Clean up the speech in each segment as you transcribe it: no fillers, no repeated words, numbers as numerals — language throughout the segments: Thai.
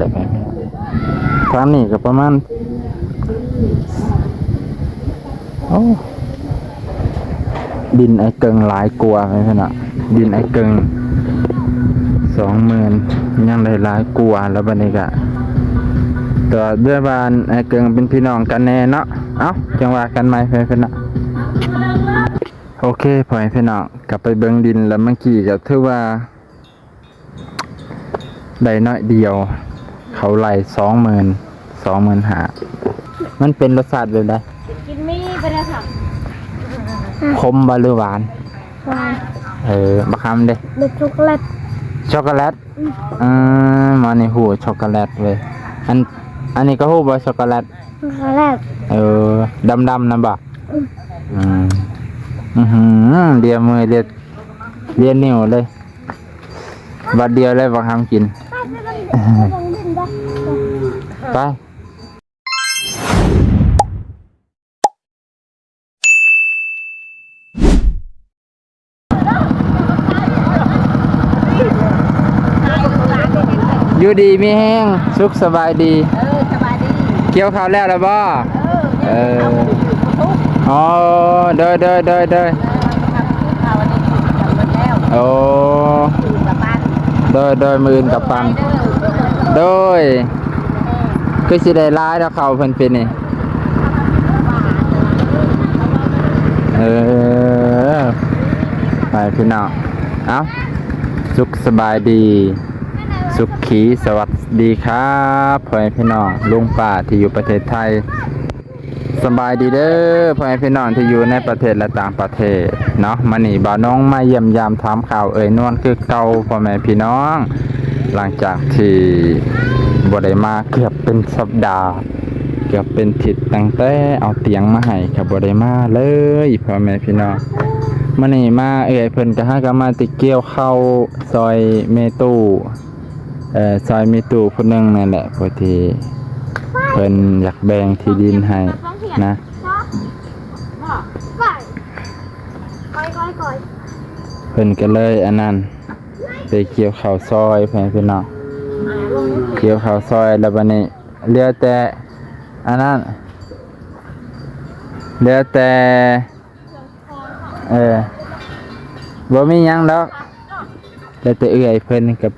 ละไปทางนี้ก็ประมาณโอ้ดินไอ้เกิงหลายกลัวไปขนาดดินไอ้เกิง20,000ยังได้หลายกลัวแล้วบัดนี้ก็ตัวเบื้อบ้านไอ้เกิงเป็นพี่น้องกันแน่เนาะเอ้าจังว่ากันใหม่ไปขนาดโอเคพอให้พี่น้องกลับไปเบิ่งดินแล้วเมื่อกี้ก็ถือว่าได้น้อยเดียวเขาไล่25,000มันเป็นรสชาติแบบใดกินไม่ไปแล้วค่ะคมบ่หรือหวานบักคำเด้เป็นช็อกโกแลตมันนี่หูช็อกโกแลตเว้ยอันนี้ก็หูบ่ช็อกโกแลตดำๆนะบ่เดียวมือเดียวนิ้วเลยบัดเดียวเลยบักคำกินไปอยู่ดีมีแห้งสุขสบายดีสบายดีเกี่ยวข้าวแล้วบ่อ๋อเด้อโอ้เด้อมื้ออื่นกับปันโดยคือสิได้หลายแล้วเขาเพิ่นเป็นนี่ไปพี่น้องเอ้าสุขสบายดีสุขีสวัสดีครับพ่อแม่พี่น้องลุงป้าที่อยู่ประเทศไทยสบายดีเด้อพ่อแม่พี่น้องที่อยู่ในประเทศและต่างประเทศเนาะมานี่บ่าวน้องมาเยี่ยมยามถามข่าวนวลคือเก่าพ่อแม่พี่น้องหลังจากที่บ่ได้มาเกือบเป็นสัปดาห์เกือบเป็นทิศตั้งแต่เอาเตียงมาให้ก็บ่ได้มาเลยพ่อแม่พี่น้องมานี่มาเพิ่นก็หาก็มาติเกี่ยวเข้าซอยเมตู้ซอยมีตู้ผู้นึงนั่นแหละพอดีเพิ่นอยากแบ่งที่ดินให้นะเพิ่นก็เลยอันนั้นไปเกี่ยวข้าวซอยเพิ่นพี่น้องเกี่ยวข้าวซอยแล้วบัดนี้เหลือแต่อันนั้นเหลือแต่บ่มีหยังดอกเหลือแต่เอื้อยเพิ่นกับ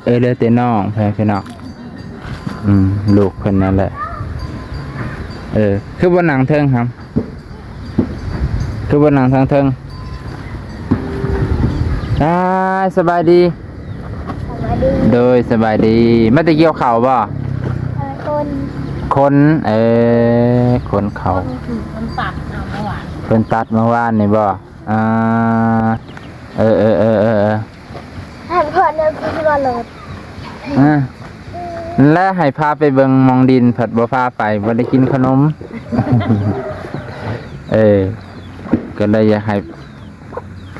เหลือแต่น้องเพิ่นพี่น้องลูกเพิ่นนั่นแหละคือบ่นั่งเทิงครับคือบ่นั่งทางเทิงสบายดีโดยสบายดีมาแต่เกี่ยวข้าวบ่คนคนเขาคนตัดเอาเมื่อวานเพิ่นตัดเมื่อวานนี่บ่ให้พ่อเดินขึ้นรถเลยและให้พาไปเบิ่งมองดินผัดบ่พาไปบ่ได้กินขนมก็เลยอยากให้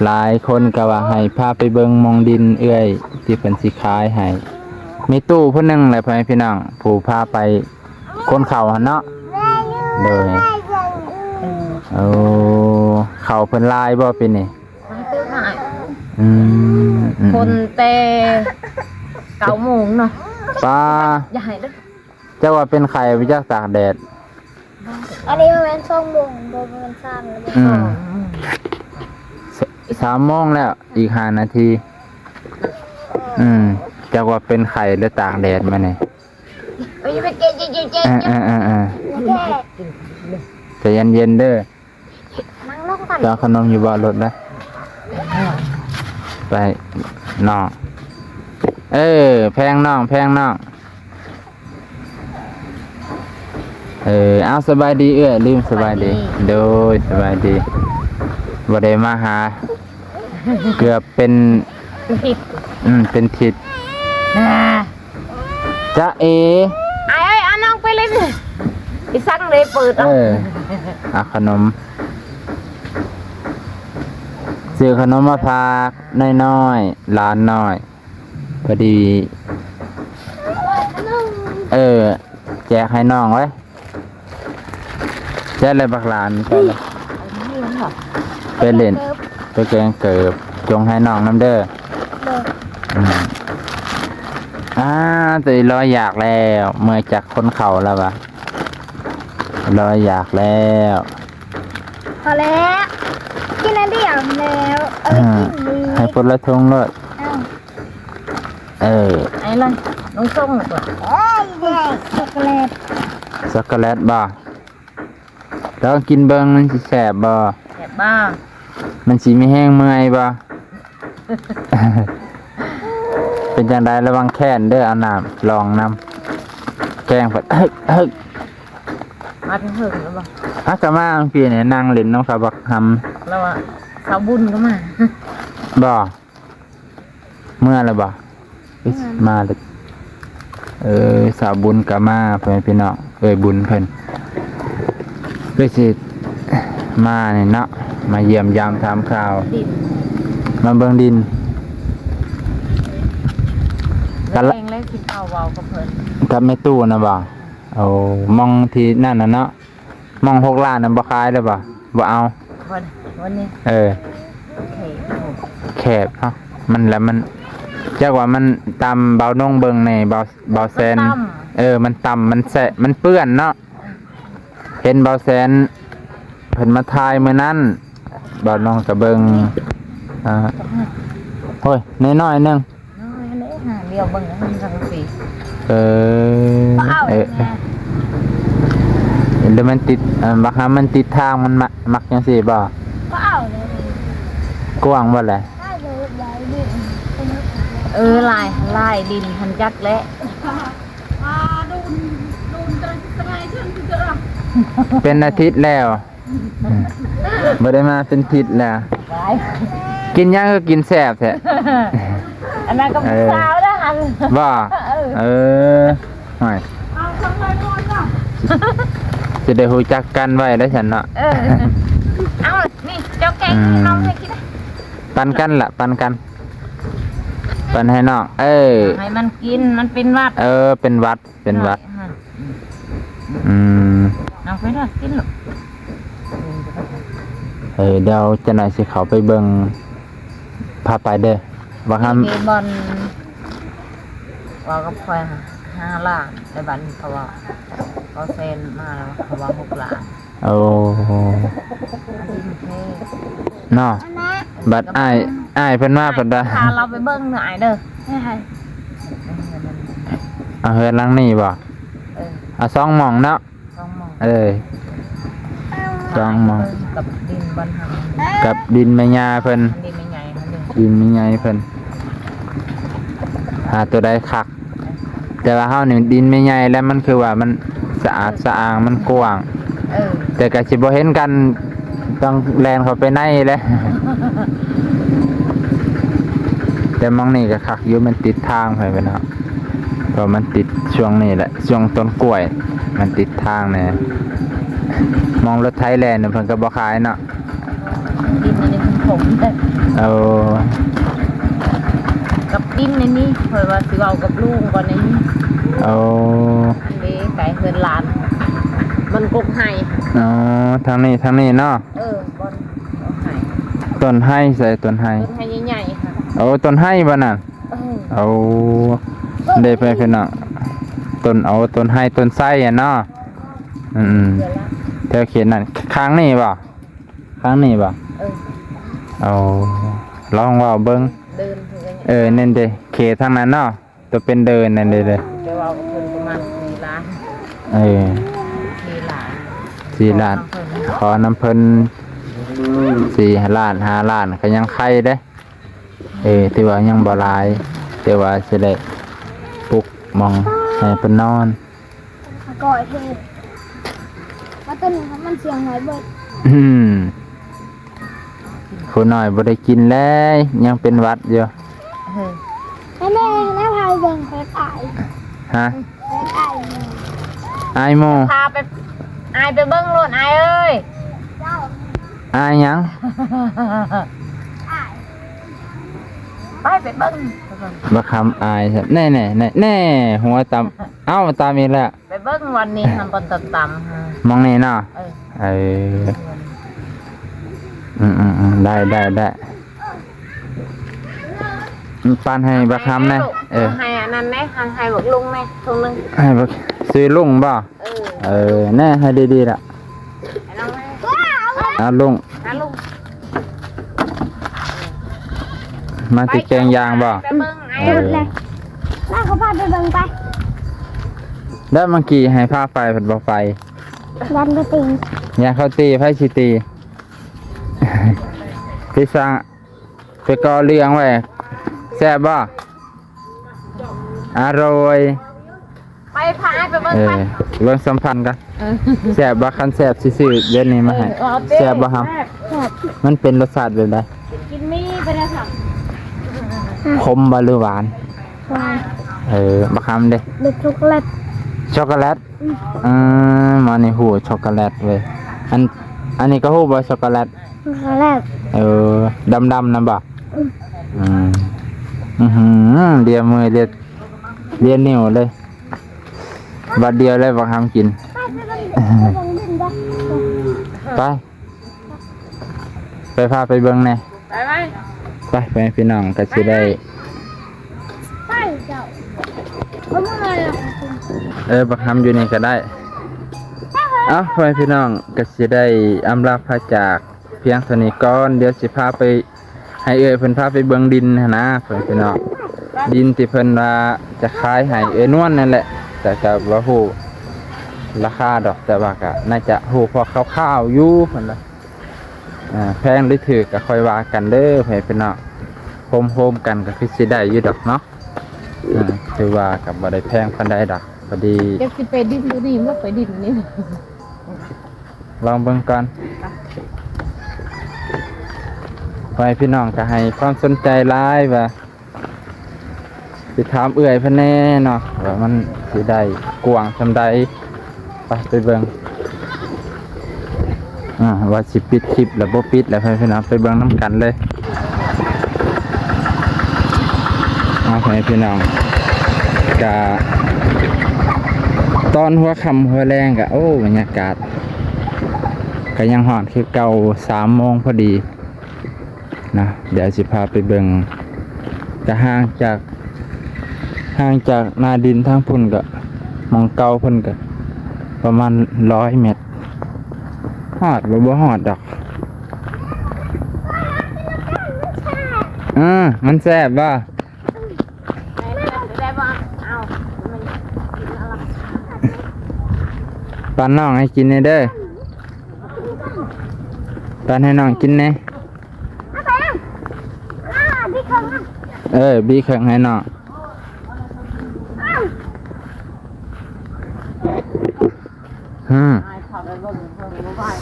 หลายคนก็ว่าให้พาไปเบิ่งมองดินเอื้อยที่เพิ่นสิขายให้มีตู้ผู้นึงแหละพ่อแม่พี่น้องผู้พาไปคนเขาหั่นเนาะโดยเขาเพิ่นลายบ่เป็นนี่คนแต่9:00เนาะป้าอย่าให้เด้อจะว่าเป็นไข่ไปจากตากแดดอันนี้มัน2:00บ่แม่น3แล้ว3 โมงแล้วอีก5 นาทีจะว่าเป็นไข่หรือตากแดดมาเนี่ยไปเจ๊ใจเย็นๆเด้อนั่งลงก่อนจะขนมอยู่บ่รถนะไปน้องแพงน้องเอาสบายดีลืมสบายดีโดยสบายดีบ่ได้มาหาเกือบเป็นทิศเป็นทิศจ๊ะไอ้น้องไปเลยอีสั่งเลยเปิดขนมซื้อขนมมาฝากน้อยๆหลานน้อยพอดีแจกให้น้องไว้แจกเลยบักหลานไปเล่นไปแกงเกิบจงให้น้องน้ำเด้อ ตัวรอยอยากแล้วเมื่อจากคนเขาแล้วปะรอยอยากแล้ว พอแล้วกินอันเดียวแล้วกินดี ให้ปละทงเลยไอ้เลยน้องส่งหน่อยก่อน เด็กช็อกโกแลต ช็อกโกแลตบ่แล้วกินเบิ้งมันสิแสบบ่ แซ่บบ้า มันสิไม่แห้งเมื่อยบ่ เป็นจังไดระวังแค้นเด้อเอาน้ำลองน้ำแกงผัดฮึก มาถึงหึงแล้วบ่ ฮักกะมาอังพี่เนี่ยนั่งเล่นน้องเขาบักท แล้วว่าสาวบุญก็มา ำบ่เมื่อแล้วบ่อิ๊ยมาเลยสาวบุญกะมาเพิ่นพี่น้องบุญเพิ่นก็สิมาเนี่ยเนาะมาเยี่ยมยามถามข่าว ดิน มาเบิ่งดิน แล้วเองแล้วกินข้าวเว้ากับเพิ่น กับแม่ตู้นะบ่เอามองที่นั่นน่ะเนาะมอง6 ล้านน่ะบ่ขายเลยบ่เอา วันนี้ โอเคแคบเนาะมันจักว่ามันตำเบานงเบิ่งในเบาแซนมันต่ำมันแสะมันเปื้อนเนาะเห็นเบาแซนเพิ่นมาทายมื้อนั้นเบานงก็เบิ่งโอ้ยน้อยๆนึง น้อยเด้หาเดียวเบิ่งให้มันสังสี เดี๋ยวมันติดบางครั้งมันติดทางมันมักจังซี่บ่ ก็เอาเลย กว้างบ่แหละ ได้เลยใหญ่ดิลายดินทันจักและ เป็นอาทิตย์แล้วบ่ได้มาเป็นอาทิตย์แล้ว ลาย กินหยังก็กินแซ่บแท้ อันนั้นก็สาวแล้วหัน บ่ห่วยจะได้รู้จักกันไว้แล้วฉันเนาะ เอานี่เจ้าแกงให้น้องให้กินนะ ปันกันล่ะปันให้น้องให้มันกินมันเป็นหวัด เป็นหวัดเอาไปด้วยกินลูก เดี๋ยวจะหน่อยสิเขาไปเบิ่งพาไปเด้อว่าห้าม มีบอลว่ากับคอย5 ล้านในบ้านเขาว่าเขาเซ็นมาแล้วเขาว่า6 ล้าน โอ้เนาะบัดอ้ายเพิ่นมาเพิ่นได้ พาเราไปเบิ่งหน่อยเด้อ เอาเฮือนหลังนี้บ่เอา2หม่องเนาะ ต้องมอง 2หม่อง กับดินบอลหัง กับดินแม่ย่าเพิ่น ดินไม่ใหญ่ค่ะเด้อ ดินแม่ย่าเพิ่นหาตัวใดคักแต่ว่าเฮานี่ดินแม่ใหญ่แล้วมันคือว่ามันสะอาดสะอ้างมันกว้างแต่ก็สิบ่เห็นกันต้องแล่นเข้าไปในแหละ แต่มองนี่ก็คักอยู่มันติดทางไปเนาะเพราะมันติดช่วงนี้แหละช่วงต้นกล้วย มันติดทางแน่มองรถไทยแลนด์เพิ่นก็บ่ขายเนาะ ดินอันนี้เป็นผมแต่ เอา กับดินในนี้เผยว่าสิเอากับลุงก่อนในนี้ เอา อันนี้ไก่เฮือนหลาน มันกกไห้ อ๋อทางนี้เนาะ บอนเอาไห้ ต้นไห้ใส่ต้นไห้ ต้นไห้ใหญ่ๆค่ะ เอาต้นไห้บ่น่ะเอาได้ไปพี่น้องต้นไห้ต้นไส้อะเนาะเดือนละ แถวเขียนนั่นข้างนี้บ่เอาลองว่าเบิ่ง เดินถึงกัน นั่นเด้เขตทางนั้นเนาะตัวเป็นเดินนั่นเด้ เดี๋ยวเอากับเพิ่นประมาณ4 ล้าน 4 ล้านขอน้ำเพิ่น4 ล้าน5 ล้านก็ยังไข่เด้ถือว่ายังบ่หลายแต่ว่าสิได้ปลุกมองให้เพิ่นนอน ก่อยเทศว่าต้นนี้มันเสียงหอยเบิด ผู้น้อยบ่ได้กินเลยยังเป็นหวัดอยู่ แม่แล้วพายเบิ่งแพทอาย ฮะ แพทอาย อายหมู่ พาไปอายไปเบิ่งรถอายเอ้ย เจ้า อายหยัง อาย ไปเบิ่ง บ่คำอายครับแน่หัวตำเอ้าตามอีกแล้ว ไปเบิ่งวันนี้มันบนต่ำๆฮะ มองนี่เนาะได้ ปานให้บักคำแน่ให้อันนั้นแน่ให้บักลุงแน่ทงนึง ให้บักซื้อลุงบ่แน่ให้ดีๆล่ะ ให้น้องแม่ ลุง ลุง มาติดแกงยางบ่ ไปเบิ่งไอ้ หมดเลยน่าเขาพาไปเบิ่งไป แล้วเมื่อกี้ให้ผ้าไฟเพิ่นบ่ไฟ ยันไปติง อย่าเข้าตีไผสิตี พี่สร้างไปกอเลี้ยงไว้แซ่บบ่อร่อย ไปพาไปเบิ่งไป เบิ่งสัมพันธ์กันแซ่บบ่คันแซ่บซื่อๆเดี๋ยวนี้มาให้แซ่บบ่ครับมันเป็นรสชาติแบบใด กินมีไปเลยค่ะ ขมบ่หรือหวาน วาย บักคำเด้ เด็กช็อกโกแลต ช็อกโกแลตมาในหูช็อกโกแลตเว้ยอันนี้ก็หูบ่ช็อกโกแลต ช็อกโกแลต ดำๆนะบ่เดียวมือเดียวนิ้วเลยบัดเดียวเลยบักคำกิน ไปเบิ่งดินได้ ไปพาไปเบิ่งแน่ ไป ไปพี่น้องก็สิได้ ไปเจ้าเอามาเลย บักคำอยู่นี่ก็ได้ไปพี่น้องก็สิได้อำลาพระจากเพียงเท่านี้ก่อนเดี๋ยวสิพาไปให้เพิ่นพาไปเบิ่งดินหั้นนะพี่น้องดินที่เพิ่นว่าจะขายให้นวลนั่นแหละแต่ก็บ่ฮู้ราคาดอกแต่ว่าก็น่าจะฮู้พอคร่าวๆอยู่เพิ่นว่าแพงหรือถูกก็ค่อยว่ากันเด้อพี่น้องโฮมๆกันก็คือสิได้อยู่ดอกเนาะคือว่าก็บ่ได้แพงปานใดดอกพอดี จะสิไปดินดูนี่บ่ไปดินนี่ ลองเบิ่งก่อนไปพี่น้องก็ให้ความสนใจหลายว่าสิถามเอื้อยเพิ่นแน่เนาะว่ามันสิได้กว้างซำใดไปเบิ่งว่าสิปิดคลิปแล้วบ่ปิดแล้วพี่น้องไปเบิ่งนํกันเลยพี่น้องก็ตอนหัวค่ำหัวแรงก็บรรยากาศก็ยังฮ้อนคือเก่า3 โมงพอดีนะเดี๋ยวสิพาไปเบิ่งก็ห่างจากนาดินทางพุ่นก็มองเก่าพุ่นก็ประมาณ100 เมตรฮอดบ่ฮอดดอกมันแซ่บบ่ได้บ่เอา ปันน้องให้กินเด้อปันให้น้องกินแน่ เอาไปพี่คง บีเครื่องให้น้อง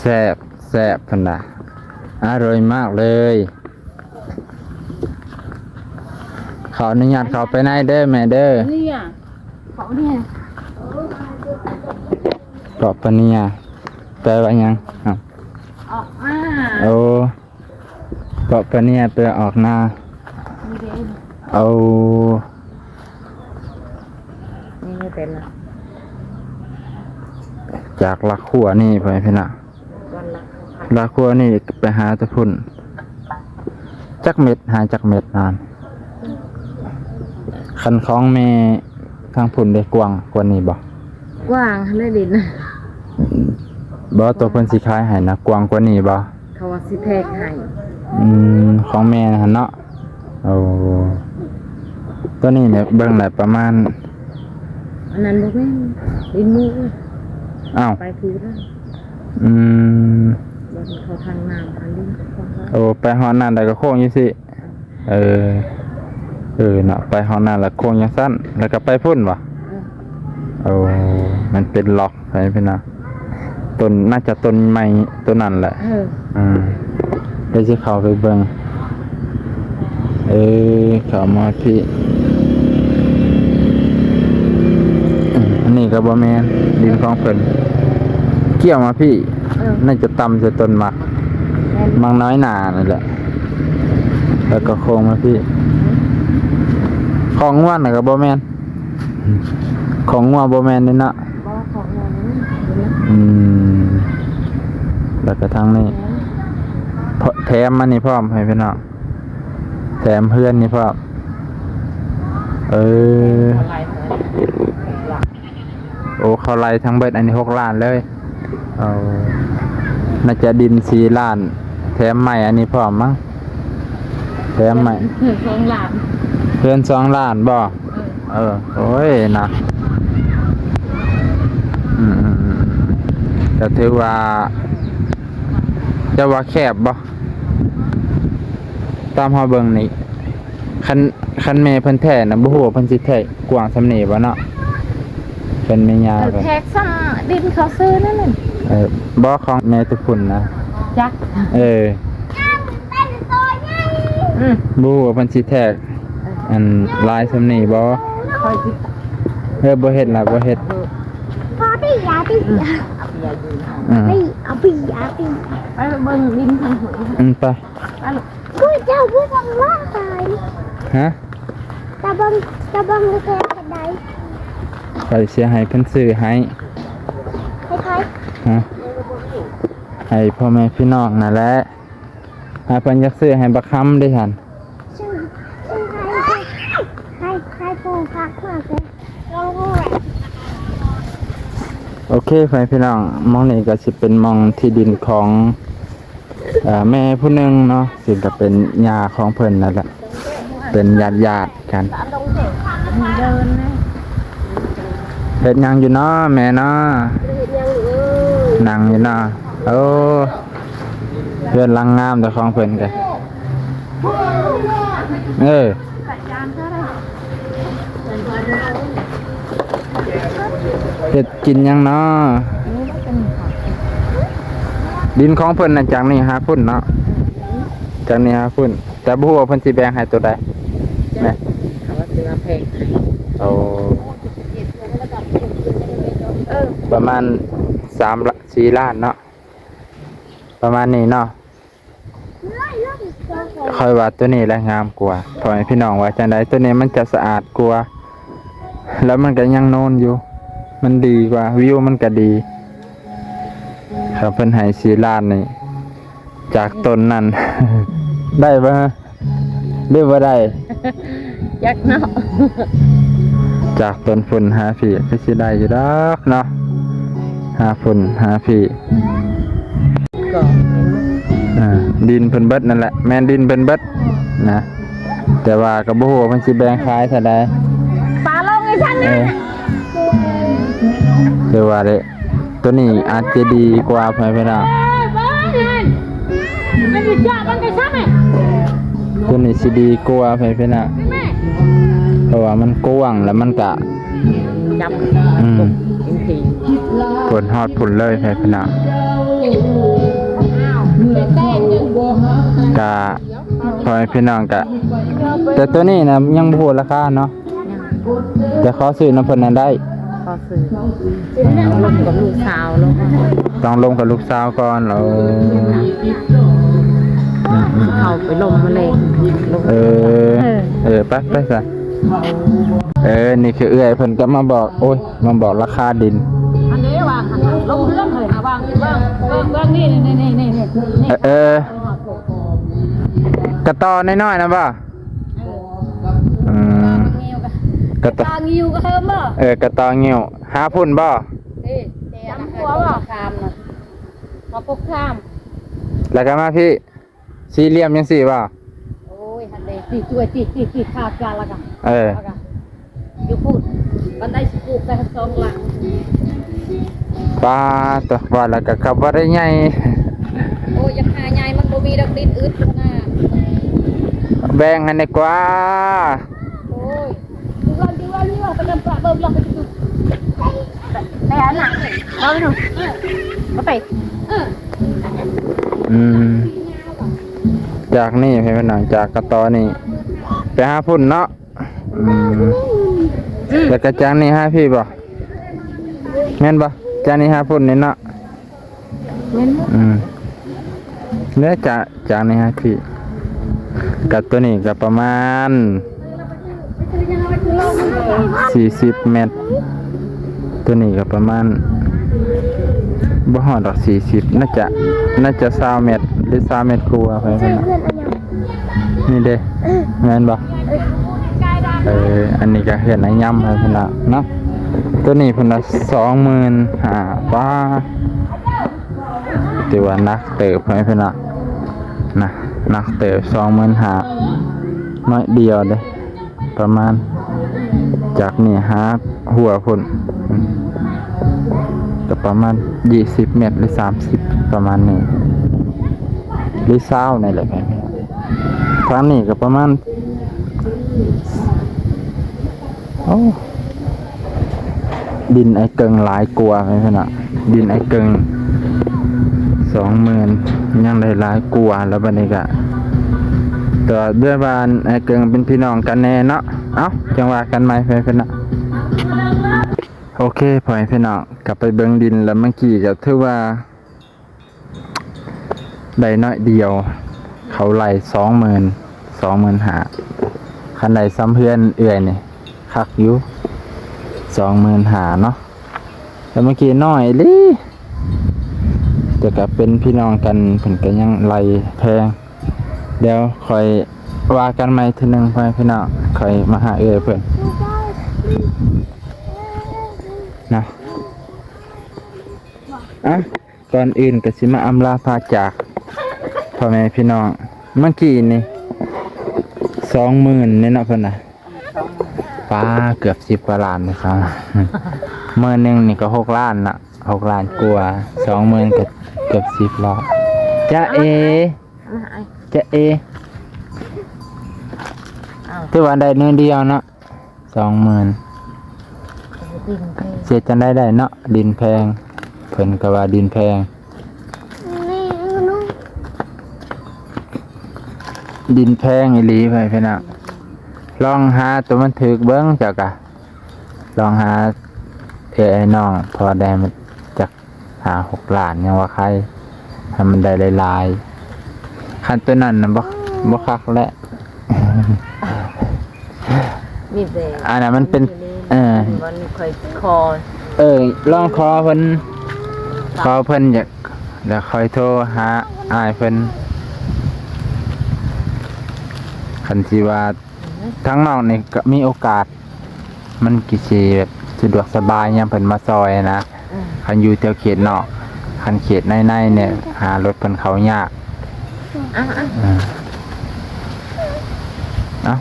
แซ่บพันดาอร่อยมากเลยขออนุญาตเข้าไปในเด้อแม่เด้อ นี่อ่ะเขาเนี่ย เกาะปะเนียแปลว่าหยังออกมา เกาะปะเนียแปลออกหน้านี่ไม่เป็นนะ จากลักขัวนี่ไปพี่น่ะลักขัวนี่ไปหาตะพุ่นจักเม็ดหาจักเม็ดนานคันของแม่ทางพุ่นได้กว้างกว่านี้บ่ กว้างได้ดินนะ บ่ตัวเพิ่นสิขายให้นะกว้างกว่านี้บ่ เขาว่าสิแทกให้ ของแม่นะเนาะตัวนี้เนี่ยเบิ่งได้ประมาณ อันนั้นบ่แม่นดินมู อ้าว ไปคือได้บ่เขาทางน้ำทางดิน ไปฮอดนั่นได้ก็โค้งอยู่สิเนาะไปฮอดนั่นแล้วโค้งจังซั่นแล้วก็ไปพุ่นบ่มันเป็นล็อกไปพี่น้องต้นน่าจะต้นไม้ต้นนั้นแหละเดี๋ยวสิเข้าไปเบิ่งเข้ามาพี่อันนี้ก็บ่แม่นดินของเพิ่นเกี่ยวมาพี่น่าจะต่ำจะต้นหมากมังน้อยหนานั่นแหละแล้วก็โค้งมาพี่ของง่วนน่ะก็บ่แม่นของง่วบ่แม่นนี่เนาะ บ่ของเรานี่ แล้วก็ทางนี้แถมมันนี่พร้อมให้พี่น้องแถมเพื่อนนี่พร้อม เออ อะไรหลัก โอ้เขาไล่ทั้งเบิดอันนี้6 ล้านเลยเอาน่าจะดิน4 ล้านแถมใหม่อันนี้พร้อมมั้งแถมใหม่ 2 ล้าน เพื่อน2 ล้านบ่โอ้ยนะแต่ถือว่าจะว่าแคบบ่ตามเฮาเบิ่งนี่คันแม่เพิ่นแท้น่ะบ่ฮู้ว่าเพิ่นสิแท้กว้างซำนี้บ่เนาะเป็นแม่ย่าเพิ่น แท็กซ้ำดินเขาซื้อนั่นน่ะ บ่ของแม่ตุพุ่นนะ จัก บ่ฮู้ว่าเพิ่นสิแท้อันลายซำนี้บ่ คอยสิ บ่เฮ็ดล่ะบ่เฮ็ด พอตียาตียา เอาไปอยู่ ตีเอาปียาตี ไปเบิ่งดินทางหวย ไป ไปลูก ผู้เจ้าผู้ทำว่าตาย ฮะ ตะบังแค่กันใด ไปเสียให้เพิ่นซื้อให้ คล้าย ฮะให้พ่อแม่พี่น้องนั่นแหละหาเพิ่นอยากซื้อให้บักคำได้หั่น ๆซึ่งใครโปงพักมากเลยเราก็แบบ โอเคพ่อแม่พี่น้องหมองนี้ก็สิเป็นหมองที่ดินของแม่ผู้หนึงเนาะซึ่งก็เป็นย่าของเพิ่นนั่นแหละเป็นญาติๆกัน เดินนะ เฮ็ดหยังอยู่เนาะแม่เนาะนั่งอยู่เนาะโอ้เพื่อนลังงามแต่ของเพิ่นกันเฮ็ดกินหยังเนาะดินของเพิ่นน่ะจากนี้หาพุ่นเนาะจากนี้หาพุ่นแต่บ่ฮู้ว่าเพิ่นสิแบ่งให้ตัวใดแม่ เขาว่าซื้อเพลง เอาประมาณ4 ล้านเนาะประมาณนี้เนาะค่อยว่าตัวนี้แหละงามกว่าพ่อแม่พี่น้องว่าจังไดตัวนี้มันจะสะอาดกว่าแล้วมันก็ยังโนนอยู่มันดีกว่าวิวมันก็ดีครับเพิ่นให้4 ล้านนี่จากต้นนั้น ได้บ่หรือบ่ได้ ยักเนาะ จากต้นฝุ่นหาพี่ก็สิได้อยู่ดอกเนาะหาฝุ่นหาพี่ ก็ ดินเพิ่นเบิดนั่นแหละแม่นดินเพิ่นเบิดนะแต่ว่าก็บ่ฮู้ว่าเพิ่นสิแบ่งขายเท่าใด ปลาลงไอ้ท่านนะ เดี๋ยวว่าเด้ตัวนี้อาจจะดีกว่าเพิ่นพี่น้อง มันอยู่จ้ามันก็ซ้ำแม่ ตัวนี้สิดีกว่าเพิ่นพี่น้อง แม่ เพราะว่ามันกว้างแล้วมันก็ จับ อืม ที ผลฮอดผลเลยเพิ่นพี่น้องก็พอให้พี่น้องก็แต่ตัวนี้นะยังบ่ฮู้ราคาเนาะแต่ขอซื้อน้ำเพิ่นนั้นได้ ก็ซื้อลงกับลูกสาวลง ต้องลงกับลูกสาวก่อนแล้ว เขาไปลงมาเลยลง ไปซะนี่คือเอื้อยเพิ่นก็มาบอกโอ้ยมาบอกราคาดิน อันนี้วางลงเรื่องเลยวางนี่ กระต่อน้อยๆนะบ่กระต่อ ตางิวก็เฮิมบ่ กระต่อเงี้ยวหาพุ่นบ่ จำหัวบ่คามนะมาปกข้าม แล้วก็มาพี่สี่เหลี่ยมจังซี่บ่ โอ้ยหันเลยตีตัวตีขาดกันละกันอยู่พูดบันไดสิปลูกได้สองหลัง ป้าตัวว่าแล้วก็ขับบ่ได้ใหญ่ โอ้ยยังหาใหญ่มันบ่มีดอกดินอึดนะ แบ่งให้ดีกว่า โอ้ยดีว่าไปนำปลาเบิ่มลองไปดูไปหาหนังเอาไปดูเอาไป จากนี่ให้พี่น้องจากกระต่อนี่ไปหาพุ่นเนาะแล้วก็จากนี่หาพี่บ่แม่นบ่จากนี่หาพุ่นนี่เนาะเนี่ยจากนี่หาพี่กับตัวนี้ก็ประมาณ40 เมตรตัวนี้ก็ประมาณบ่ฮอดดอก40น่าจะ20 เมตรหรือ20 เมตรกว่าไป ใช่ นั่นน่ะ เพื่อนอันยัง นี่เด้แม่นบ่ กายดา อันนี้ก็เห็นไอ้ย่ำเลยพี่น้องเนาะตัวนี้เพิ่นละ25,000ป้าถือว่านักเติบเลยพี่น้องนะนักเติบ25,000น้อยเดียวเด้ประมาณจากนี่หาหัวพุ่นก็ประมาณ20 เมตรหรือ30ประมาณนี้หรือ20นี่แหละพี่ทางนี้ก็ประมาณโอ้ดินไอ้เกิงหลายกลัวไหมพี่น่ะดินไอ้เกิง20,000ยังได้หลายกลัวแล้วบัดนี้ก็ตัวเบื้องบานไอ้เกิงเป็นพี่น้องกันแน่เนาะเอ้าจังว่ากันไหมพี่น่ะโอเคพอให้พี่น้องกลับไปเบิ่งดินแล้วเมื่อกี้ก็ถือว่าได้น้อยเดียวเขาไล่25,000คันใดซ้ำเพื่อนเอื่อยนี่คักอยู่25,000เนาะแต่เมื่อกี้น้อยลิจะกลับเป็นพี่น้องกันเพิ่นก็ยังไล่แพงเดี๋ยวค่อยว่ากันใหม่ทีนึงไปพี่น้องค่อยมาหาเอื่อยเพิ่นนะก่อนอื่นก็สิมาอำลาพาจากพ่อแม่พี่น้องเมื่อกี้นี่20,000นี่เนาะเพิ่นน่ะป้าเกือบ10 กว่าล้านเลยครับมื้อนึงนี่ก็6 ล้านน่ะ6 ล้านกว่า20,000ก็เกือบ10 ล้านจ๊ะเอถือว่าได้เงินเดียวเนาะ20,000เสียจังได้เนาะดินแพงเพิ่นก็ว่าดินแพงดินแพงอีหลีไปพี่น้องลองหาตัวมันถึกเบิ้งจักะลองหาไอ้น้องพอได้มันจักหา6 ล้านยังว่าใครทำมันได้หลายๆคันตัวนั้นน่ะบ่คักแล้วมีแต่อันนั้นมันเป็นมันค่อยคอลองคอเพิ่นอยากแล้วค่อยโทรหาอ้ายเพิ่นคันสิว่าทั้งนอกนี่ก็มีโอกาสมันกิสิแบบสะดวกสบายยามเพิ่นมาซอยนะคันอยู่แถวเขตนอกคันเขตในเนี่ยหารถเพิ่นเขายาก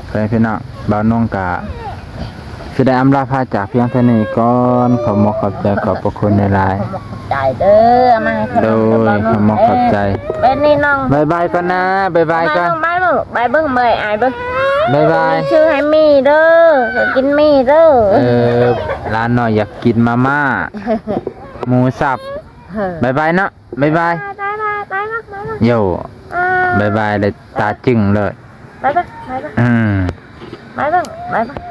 ไปพี่น้องบ่าวนงกะสิได้อำลาพาจากเพียงเท่านี้ก่อนขอบใจขอบพระคุณหลายๆใจเด้อมาให้โดยขอบใจเป็นนี่น้องบ๊ายบายก่อนนะบ๊ายบายก่อนบายเบิ่งเมื่อยอายเบิ่งบ๊ายบายชื่อให้มีเด้อกินมีเด้อร้านน้อยอยากกินมาม่าหมูสับบ๊ายบายเนาะบ๊ายบายโย่บ๊ายบายเลยตาจึ้งเลยบ๊ายบายบ๊ายบาย